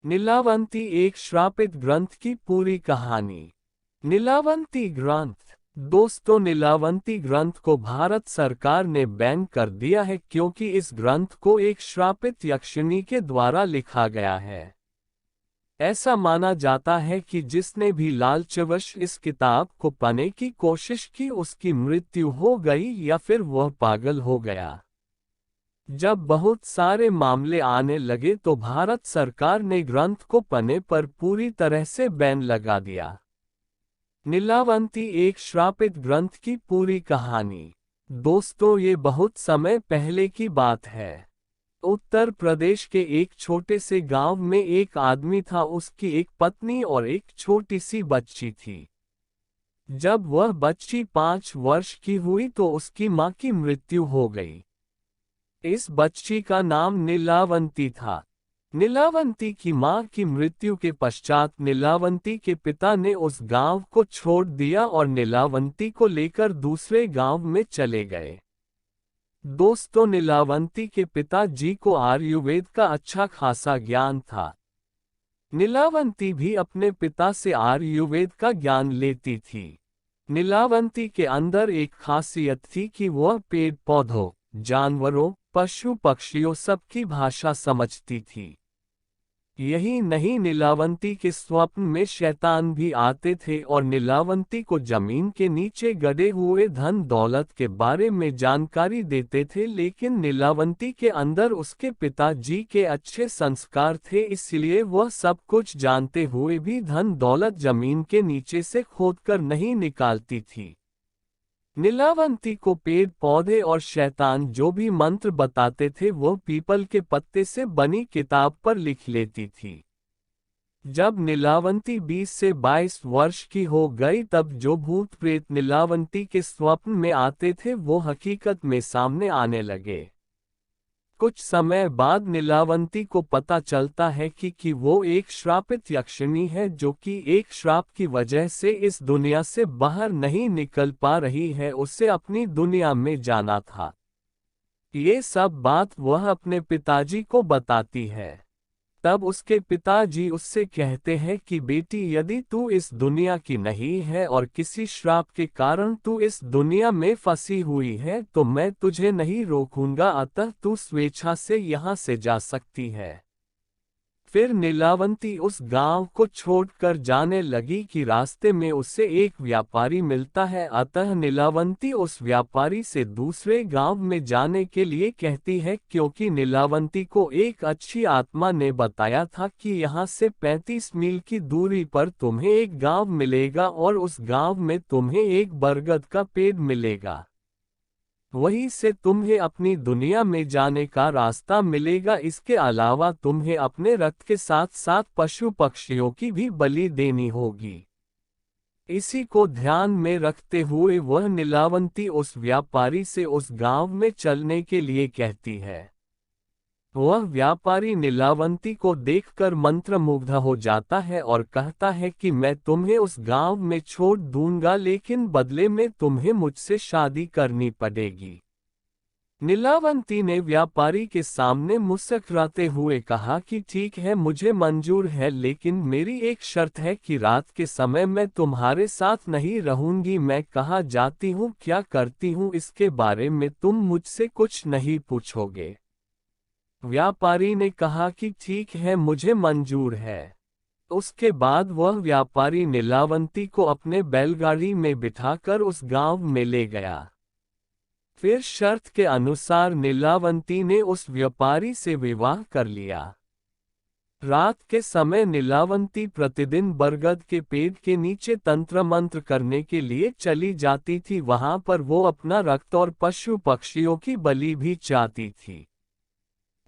नीलावंती एक श्रापित ग्रंथ की पूरी कहानी। नीलावंती ग्रंथ। दोस्तों, नीलावंती ग्रंथ को भारत सरकार ने बैन कर दिया है क्योंकि इस ग्रंथ को एक श्रापित यक्षिणी के द्वारा लिखा गया है। ऐसा माना जाता है कि जिसने भी लालचवश इस किताब को पढ़ने की कोशिश की उसकी मृत्यु हो गई या फिर वह पागल हो गया। जब बहुत सारे मामले आने लगे तो भारत सरकार ने ग्रंथ को पढ़ने पर पूरी तरह से बैन लगा दिया। नीलावंती एक श्रापित ग्रंथ की पूरी कहानी। दोस्तों, ये बहुत समय पहले की बात है। उत्तर प्रदेश के एक छोटे से गांव में एक आदमी था। उसकी एक पत्नी और एक छोटी सी बच्ची थी। जब वह बच्ची 5 वर्ष की हुई तो उसकी मां की मृत्यु हो गई। इस बच्ची का नाम नीलावंती था। नीलावंती की मां की मृत्यु के पश्चात नीलावंती के पिता ने उस गांव को छोड़ दिया और नीलावंती को लेकर दूसरे गांव में चले गए। दोस्तों, नीलावंती के पिताजी को आयुर्वेद का अच्छा खासा ज्ञान था। नीलावंती भी अपने पिता से आयुर्वेद का ज्ञान लेती थी। नीलावंती के अंदर एक खासियत थी कि वह पेड़ पौधों, जानवरों, पशु पक्षियों सबकी भाषा समझती थी। यही नहीं, नीलावंती के स्वप्न में शैतान भी आते थे और नीलावंती को जमीन के नीचे गड़े हुए धन दौलत के बारे में जानकारी देते थे। लेकिन नीलावंती के अंदर उसके पिताजी के अच्छे संस्कार थे, इसलिए वह सब कुछ जानते हुए भी धन दौलत जमीन के नीचे से खोदकर नहीं निकालती थी। नीलावंती को पेड़ पौधे और शैतान जो भी मंत्र बताते थे वो पीपल के पत्ते से बनी किताब पर लिख लेती थी। जब नीलावंती 20 से 22 वर्ष की हो गई तब जो भूत प्रेत नीलावंती के स्वप्न में आते थे वो हकीकत में सामने आने लगे। कुछ समय बाद नीलावंती को पता चलता है कि वो एक श्रापित यक्षिणी है जो कि एक श्राप की वजह से इस दुनिया से बाहर नहीं निकल पा रही है। उसे अपनी दुनिया में जाना था। ये सब बात वह अपने पिताजी को बताती है। तब उसके पिताजी उससे कहते हैं कि बेटी, यदि तू इस दुनिया की नहीं है और किसी श्राप के कारण तू इस दुनिया में फंसी हुई है तो मैं तुझे नहीं रोकूंगा, अतः तू स्वेच्छा से यहाँ से जा सकती है। फिर नीलावंती उस गांव को छोड़कर जाने लगी कि रास्ते में उसे एक व्यापारी मिलता है, अतः नीलावंती उस व्यापारी से दूसरे गांव में जाने के लिए कहती है क्योंकि नीलावंती को एक अच्छी आत्मा ने बताया था कि यहाँ से 35 मील की दूरी पर तुम्हें एक गांव मिलेगा और उस गांव में तुम्हें एक बरगद का पेड़ मिलेगा। वहीं से तुम्हें अपनी दुनिया में जाने का रास्ता मिलेगा। इसके अलावा तुम्हें अपने रक्त के साथ साथ पशु पक्षियों की भी बलि देनी होगी। इसी को ध्यान में रखते हुए वह नीलावंती उस व्यापारी से उस गांव में चलने के लिए कहती है। वह व्यापारी नीलावंती को देखकर मंत्रमुग्ध हो जाता है और कहता है कि मैं तुम्हें उस गांव में छोड़ दूंगा, लेकिन बदले में तुम्हें मुझसे शादी करनी पड़ेगी। नीलावंती ने व्यापारी के सामने मुस्कुराते हुए कहा कि ठीक है, मुझे मंजूर है, लेकिन मेरी एक शर्त है कि रात के समय मैं तुम्हारे साथ नहीं रहूंगी। मैं कहाँ जाती हूँ, क्या करती हूँ, इसके बारे में तुम मुझसे कुछ नहीं पूछोगे। व्यापारी ने कहा कि ठीक है, मुझे मंजूर है। उसके बाद वह व्यापारी नीलावंती को अपने बैलगाड़ी में बिठाकर उस गांव में ले गया। फिर शर्त के अनुसार नीलावंती ने उस व्यापारी से विवाह कर लिया। रात के समय नीलावंती प्रतिदिन बरगद के पेड़ के नीचे तंत्र मंत्र करने के लिए चली जाती थी। वहां पर वो अपना रक्त और पशु पक्षियों की बलि भी चाहती थी।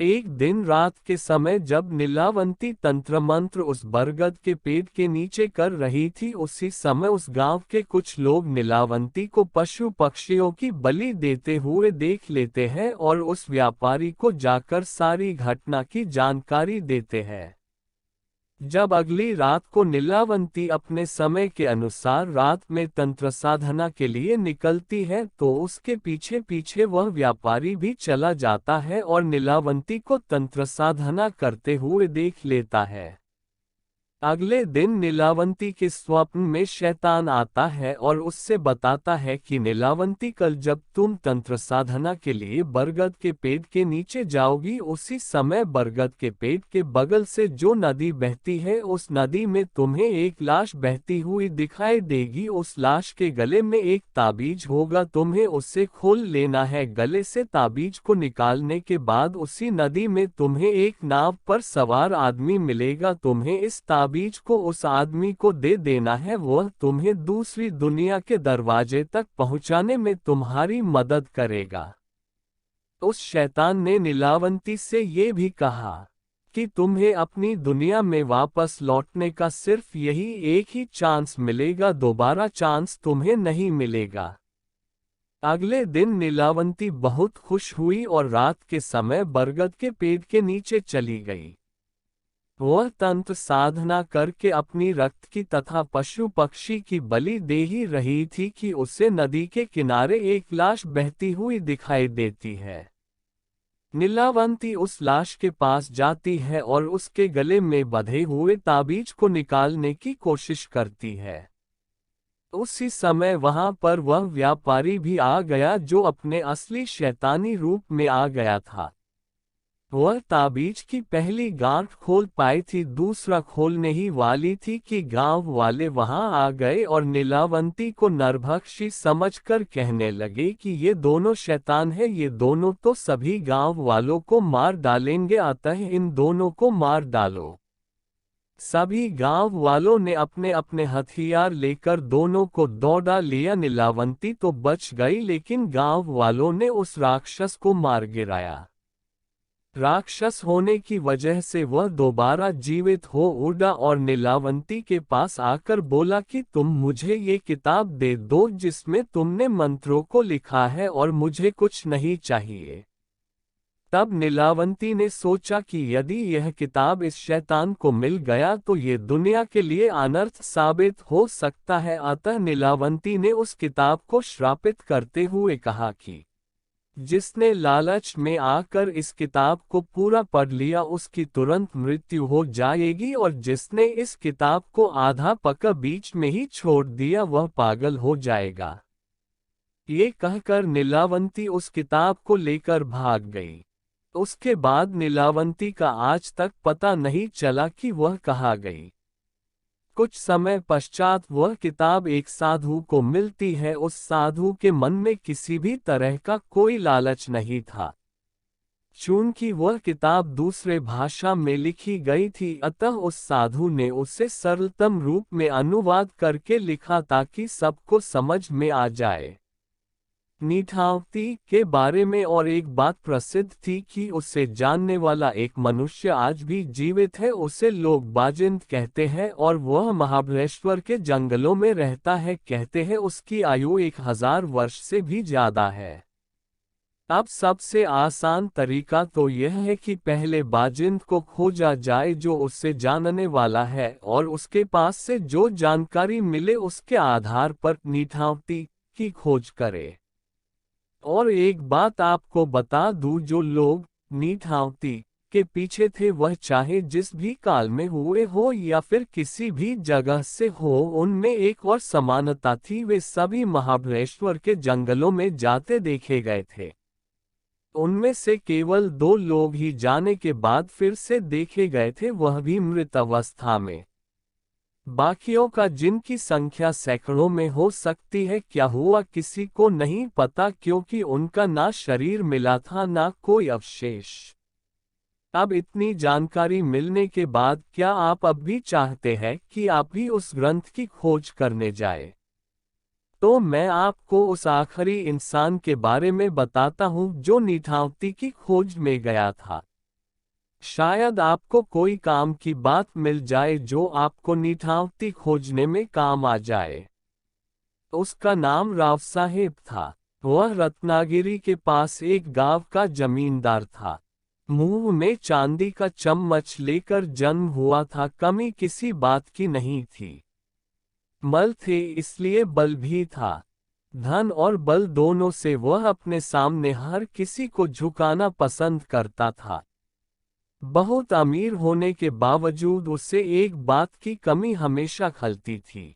एक दिन रात के समय जब नीलावंती तंत्र मंत्र उस बरगद के पेड़ के नीचे कर रही थी, उसी समय उस गांव के कुछ लोग नीलावंती को पशु पक्षियों की बलि देते हुए देख लेते हैं और उस व्यापारी को जाकर सारी घटना की जानकारी देते हैं। जब अगली रात को नीलावंती अपने समय के अनुसार रात में तंत्र साधना के लिए निकलती है तो उसके पीछे पीछे वह व्यापारी भी चला जाता है और नीलावंती को तंत्र साधना करते हुए देख लेता है। अगले दिन नीलावंती के स्वप्न में शैतान आता है और उससे बताता है कि नीलावंती, कल जब तुम तंत्र साधना के लिए बरगद के पेड़ के नीचे जाओगी, उसी समय बरगद के पेड़ के बगल से जो नदी बहती है, उस नदी में तुम्हें एक लाश बहती हुई दिखाई देगी। उस लाश के गले में एक ताबीज होगा, तुम्हें उससे खोल लेना है। गले से ताबीज को निकालने के बाद उसी नदी में तुम्हें एक नाव पर सवार आदमी मिलेगा। तुम्हें इस ताबीज को उस आदमी को दे देना है, वह तुम्हें दूसरी दुनिया के दरवाजे तक पहुंचाने में तुम्हारी मदद करेगा। उस शैतान ने नीलावंती से ये भी कहा कि तुम्हें अपनी दुनिया में वापस लौटने का सिर्फ यही एक ही चांस मिलेगा, दोबारा चांस तुम्हें नहीं मिलेगा। अगले दिन नीलावंती बहुत खुश हुई और रात के समय बरगद के पेड़ के नीचे चली गई। वह तंत्र साधना करके अपनी रक्त की तथा पशु पक्षी की बलि दे ही रही थी कि उसे नदी के किनारे एक लाश बहती हुई दिखाई देती है। नीलावंती उस लाश के पास जाती है और उसके गले में बंधे हुए ताबीज को निकालने की कोशिश करती है। उसी समय वहां पर वह व्यापारी भी आ गया जो अपने असली शैतानी रूप में आ गया था। वह ताबीज की पहली गांठ खोल पाई थी, दूसरा खोलने ही वाली थी कि गांव वाले वहां आ गए और नीलावंती को नरभक्षी समझकर कहने लगे कि ये दोनों शैतान हैं, ये दोनों तो सभी गांव वालों को मार डालेंगे, अतः इन दोनों को मार डालो। सभी गांव वालों ने अपने अपने हथियार लेकर दोनों को दौड़ा लिया। नीलावंती तो बच गई, लेकिन गांव वालों ने उस राक्षस को मार गिराया। राक्षस होने की वजह से वह दोबारा जीवित हो उठा और नीलावंती के पास आकर बोला कि तुम मुझे ये किताब दे दो जिसमें तुमने मंत्रों को लिखा है, और मुझे कुछ नहीं चाहिए। तब नीलावंती ने सोचा कि यदि यह किताब इस शैतान को मिल गया तो ये दुनिया के लिए अनर्थ साबित हो सकता है। अतः नीलावंती ने उस किताब को श्रापित करते हुए कहा कि जिसने लालच में आकर इस किताब को पूरा पढ़ लिया उसकी तुरंत मृत्यु हो जाएगी, और जिसने इस किताब को आधा पका बीच में ही छोड़ दिया वह पागल हो जाएगा। ये कहकर नीलावंती उस किताब को लेकर भाग गई। उसके बाद नीलावंती का आज तक पता नहीं चला कि वह कहाँ गई। कुछ समय पश्चात वह किताब एक साधु को मिलती है। उस साधु के मन में किसी भी तरह का कोई लालच नहीं था। चूंकि वह किताब दूसरे भाषा में लिखी गई थी, अतः उस साधु ने उसे सरलतम रूप में अनुवाद करके लिखा ताकि सबको समझ में आ जाए। नीलावंती के बारे में और एक बात प्रसिद्ध थी कि उसे जानने वाला एक मनुष्य आज भी जीवित है। उसे लोग बाजिंद कहते हैं और वह महाबलेश्वर के जंगलों में रहता है। कहते हैं उसकी आयु 1000 वर्ष से भी ज्यादा है। अब सबसे आसान तरीका तो यह है कि पहले बाजिंद को खोजा जाए जो उससे जानने वाला है, और उसके पास से जो जानकारी मिले उसके आधार पर नीलावंती की खोज करे। और एक बात आपको बता दूं, जो लोग नीलावंती के पीछे थे वह चाहे जिस भी काल में हुए हो या फिर किसी भी जगह से हो, उनमें एक और समानता थी, वे सभी महाबलेश्वर के जंगलों में जाते देखे गए थे। उनमें से केवल 2 लोग ही जाने के बाद फिर से देखे गए थे, वह भी मृत अवस्था में। बाकियों का जिनकी संख्या सैकड़ों में हो सकती है, क्या हुआ किसी को नहीं पता, क्योंकि उनका ना शरीर मिला था ना कोई अवशेष। अब इतनी जानकारी मिलने के बाद क्या आप अब भी चाहते हैं कि आप भी उस ग्रंथ की खोज करने जाए? तो मैं आपको उस आखिरी इंसान के बारे में बताता हूँ जो नीलावंती की खोज में गया था। शायद आपको कोई काम की बात मिल जाए जो आपको नीलावंती खोजने में काम आ जाए। उसका नाम राव साहेब था। वह रत्नागिरी के पास एक गांव का जमींदार था। मुंह में चांदी का चम्मच लेकर जन्म हुआ था, कमी किसी बात की नहीं थी। मल थे इसलिए बल भी था। धन और बल दोनों से वह अपने सामने हर किसी को झुकाना पसंद करता था। बहुत अमीर होने के बावजूद उसे एक बात की कमी हमेशा खलती थी।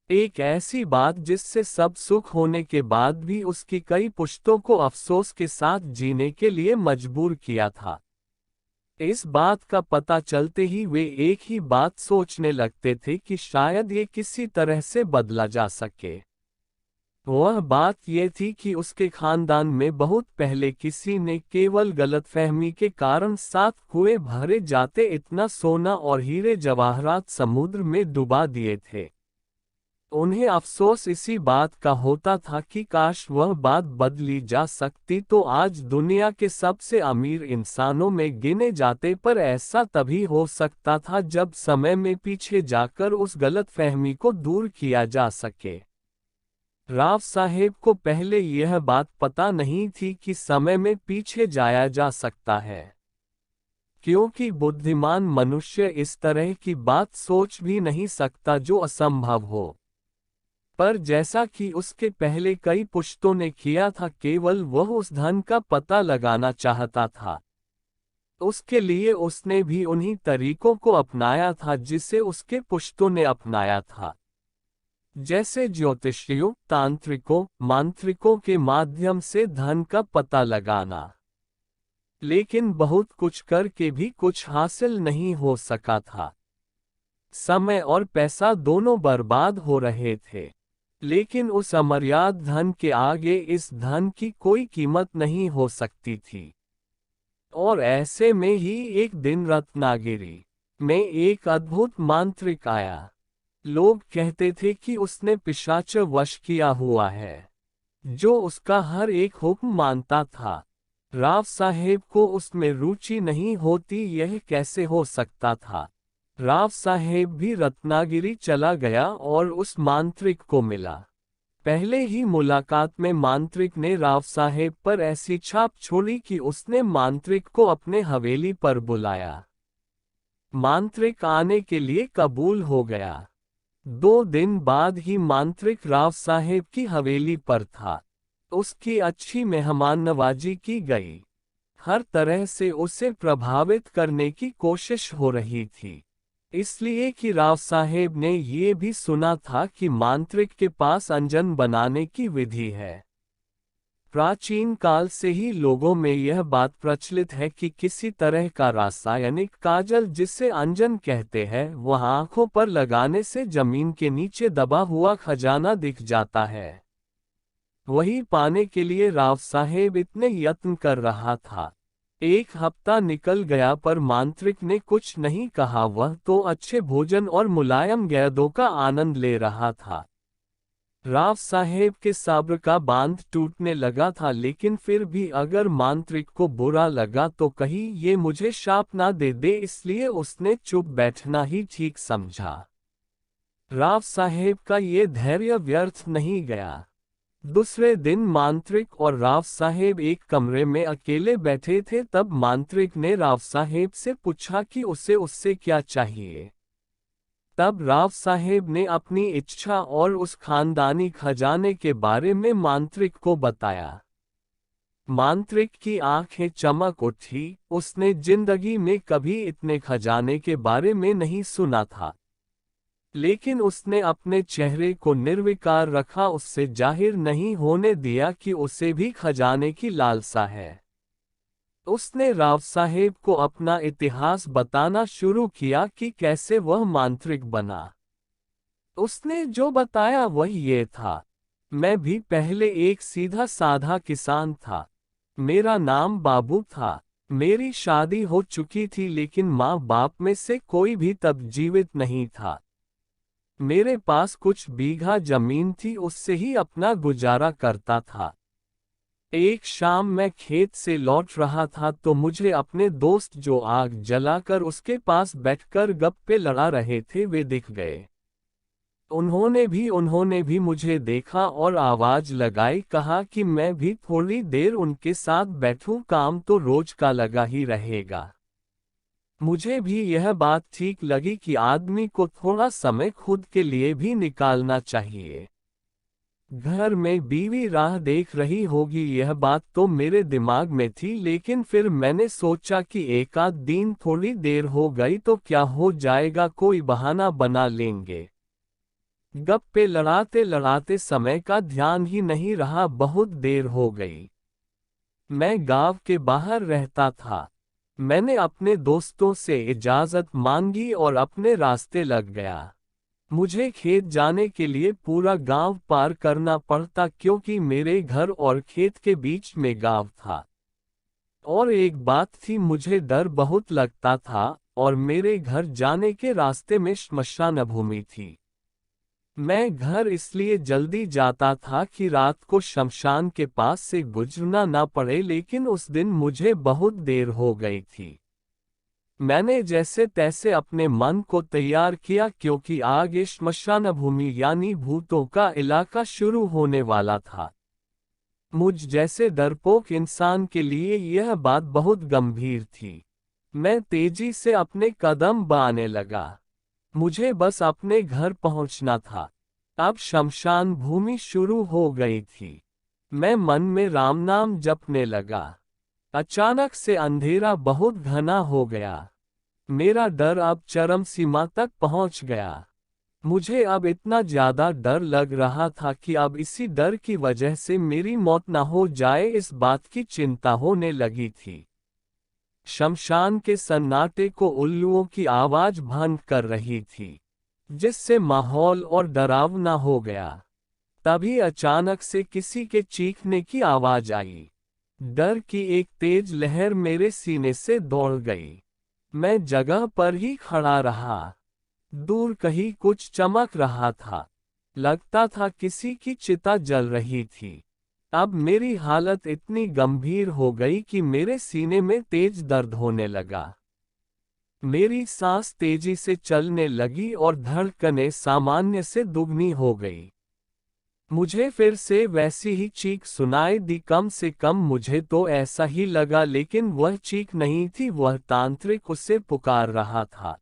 एक ऐसी बात जिससे सब सुख होने के बाद भी उसकी कई पुश्तों को अफसोस के साथ जीने के लिए मजबूर किया था। इस बात का पता चलते ही वे एक ही बात सोचने लगते थे कि शायद ये किसी तरह से बदला जा सके। वह बात ये थी कि उसके खानदान में बहुत पहले किसी ने केवल गलतफहमी के कारण 7 कुएं भरे जाते इतना सोना और हीरे जवाहरात समुद्र में डुबा दिए थे। उन्हें अफसोस इसी बात का होता था कि काश वह बात बदली जा सकती तो आज दुनिया के सबसे अमीर इंसानों में गिने जाते, पर ऐसा तभी हो सकता था जब समय में पीछे जाकर उस गलतफहमी को दूर किया जा सके। राव साहेब को पहले यह बात पता नहीं थी कि समय में पीछे जाया जा सकता है, क्योंकि बुद्धिमान मनुष्य इस तरह की बात सोच भी नहीं सकता जो असंभव हो। पर जैसा कि उसके पहले कई पुश्तों ने किया था, केवल वह उस धन का पता लगाना चाहता था। उसके लिए उसने भी उन्हीं तरीकों को अपनाया था जिसे उसके पुश्तों ने अपनाया था, जैसे ज्योतिषियों, तांत्रिकों, मांत्रिकों के माध्यम से धन का पता लगाना। लेकिन बहुत कुछ करके भी कुछ हासिल नहीं हो सका था। समय और पैसा दोनों बर्बाद हो रहे थे। लेकिन उस अमर्याद धन के आगे इस धन की कोई कीमत नहीं हो सकती थी। और ऐसे में ही एक दिन रत्नागिरी में एक अद्भुत मांत्रिक आया। लोग कहते थे कि उसने पिशाच वश किया हुआ है, जो उसका हर एक हुक्म मानता था। राव साहेब को उसमें रुचि नहीं होती, यह कैसे हो सकता था। राव साहेब भी रत्नागिरी चला गया और उस मांत्रिक को मिला। पहले ही मुलाकात में मांत्रिक ने राव साहेब पर ऐसी छाप छोड़ी कि उसने मांत्रिक को अपने हवेली पर बुलाया। मांत्रिक आने के लिए कबूल हो गया। 2 दिन बाद ही मांत्रिक राव साहेब की हवेली पर था। उसकी अच्छी मेहमान नवाजी की गई। हर तरह से उसे प्रभावित करने की कोशिश हो रही थी, इसलिए कि राव साहेब ने ये भी सुना था कि मांत्रिक के पास अंजन बनाने की विधि है। प्राचीन काल से ही लोगों में यह बात प्रचलित है कि किसी तरह का रासायनिक काजल, जिसे अंजन कहते हैं, वह आंखों पर लगाने से जमीन के नीचे दबा हुआ खजाना दिख जाता है। वही पाने के लिए राव साहेब इतने यत्न कर रहा था। 1 हफ्ता निकल गया पर मांत्रिक ने कुछ नहीं कहा। वह तो अच्छे भोजन और मुलायम गेंदों का आनंद ले रहा था। राव साहेब के सब्र का बांध टूटने लगा था, लेकिन फिर भी अगर मांत्रिक को बुरा लगा तो कहीं ये मुझे शाप ना दे दे, इसलिए उसने चुप बैठना ही ठीक समझा। राव साहेब का ये धैर्य व्यर्थ नहीं गया। दूसरे दिन मांत्रिक और राव साहेब एक कमरे में अकेले बैठे थे। तब मांत्रिक ने राव साहेब से पूछा कि उसे उससे क्या चाहिए। तब राव साहेब ने अपनी इच्छा और उस खानदानी खजाने के बारे में मांत्रिक को बताया। मांत्रिक की आंखें चमक उठी। उसने जिंदगी में कभी इतने खजाने के बारे में नहीं सुना था, लेकिन उसने अपने चेहरे को निर्विकार रखा, उससे जाहिर नहीं होने दिया कि उसे भी खजाने की लालसा है। उसने राव साहेब को अपना इतिहास बताना शुरू किया कि कैसे वह मांत्रिक बना। उसने जो बताया वह ये था, मैं भी पहले एक सीधा साधा किसान था। मेरा नाम बाबू था। मेरी शादी हो चुकी थी, लेकिन माँ बाप में से कोई भी तब जीवित नहीं था। मेरे पास कुछ बीघा जमीन थी, उससे ही अपना गुजारा करता था। एक शाम मैं खेत से लौट रहा था तो मुझे अपने दोस्त, जो आग जलाकर उसके पास बैठकर गप्पे लड़ा रहे थे, वे दिख गए। उन्होंने भी मुझे देखा और आवाज लगाई, कहा कि मैं भी थोड़ी देर उनके साथ बैठूं, काम तो रोज का लगा ही रहेगा। मुझे भी यह बात ठीक लगी कि आदमी को थोड़ा समय खुद के लिए भी निकालना चाहिए। घर में बीवी राह देख रही होगी, यह बात तो मेरे दिमाग में थी, लेकिन फिर मैंने सोचा कि एक आध दिन थोड़ी देर हो गई तो क्या हो जाएगा, कोई बहाना बना लेंगे। गप्पे लड़ाते लड़ाते समय का ध्यान ही नहीं रहा, बहुत देर हो गई। मैं गांव के बाहर रहता था। मैंने अपने दोस्तों से इजाजत मांगी और अपने रास्ते लग गया। मुझे खेत जाने के लिए पूरा गांव पार करना पड़ता, क्योंकि मेरे घर और खेत के बीच में गांव था। और एक बात थी, मुझे डर बहुत लगता था और मेरे घर जाने के रास्ते में श्मशान भूमि थी। मैं घर इसलिए जल्दी जाता था कि रात को शमशान के पास से गुजरना ना पड़े, लेकिन उस दिन मुझे बहुत देर हो गई थी। मैंने जैसे तैसे अपने मन को तैयार किया, क्योंकि आगे श्मशान भूमि यानी भूतों का इलाका शुरू होने वाला था। मुझ जैसे डरपोक इंसान के लिए यह बात बहुत गंभीर थी। मैं तेजी से अपने कदम बढ़ाने लगा। मुझे बस अपने घर पहुंचना था। अब शमशान भूमि शुरू हो गई थी। मैं मन में राम नाम जपने लगा। अचानक से अंधेरा बहुत घना हो गया। मेरा डर अब चरम सीमा तक पहुंच गया। मुझे अब इतना ज्यादा डर लग रहा था कि अब इसी डर की वजह से मेरी मौत न हो जाए, इस बात की चिंता होने लगी थी। शमशान के सन्नाटे को उल्लुओं की आवाज भंग कर रही थी, जिससे माहौल और डरावना हो गया। तभी अचानक से किसी के चीखने की आवाज आई। डर की एक तेज लहर मेरे सीने से दौड़ गई। मैं जगह पर ही खड़ा रहा। दूर कहीं कुछ चमक रहा था। लगता था किसी की चिता जल रही थी। अब मेरी हालत इतनी गंभीर हो गई कि मेरे सीने में तेज दर्द होने लगा। मेरी सांस तेजी से चलने लगी और धड़कनें सामान्य से दुगनी हो गई। मुझे फिर से वैसी ही चीख सुनाई दी, कम से कम मुझे तो ऐसा ही लगा, लेकिन वह चीख नहीं थी, वह तांत्रिक उसे पुकार रहा था।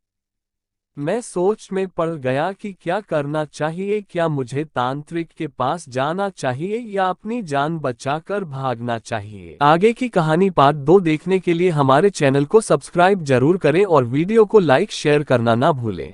मैं सोच में पड़ गया कि क्या करना चाहिए, क्या मुझे तांत्रिक के पास जाना चाहिए या अपनी जान बचाकर भागना चाहिए। आगे की कहानी पार्ट 2 देखने के लिए हमारे चैनल को सब्सक्राइब जरूर करें और वीडियो को लाइक शेयर करना ना भूलें।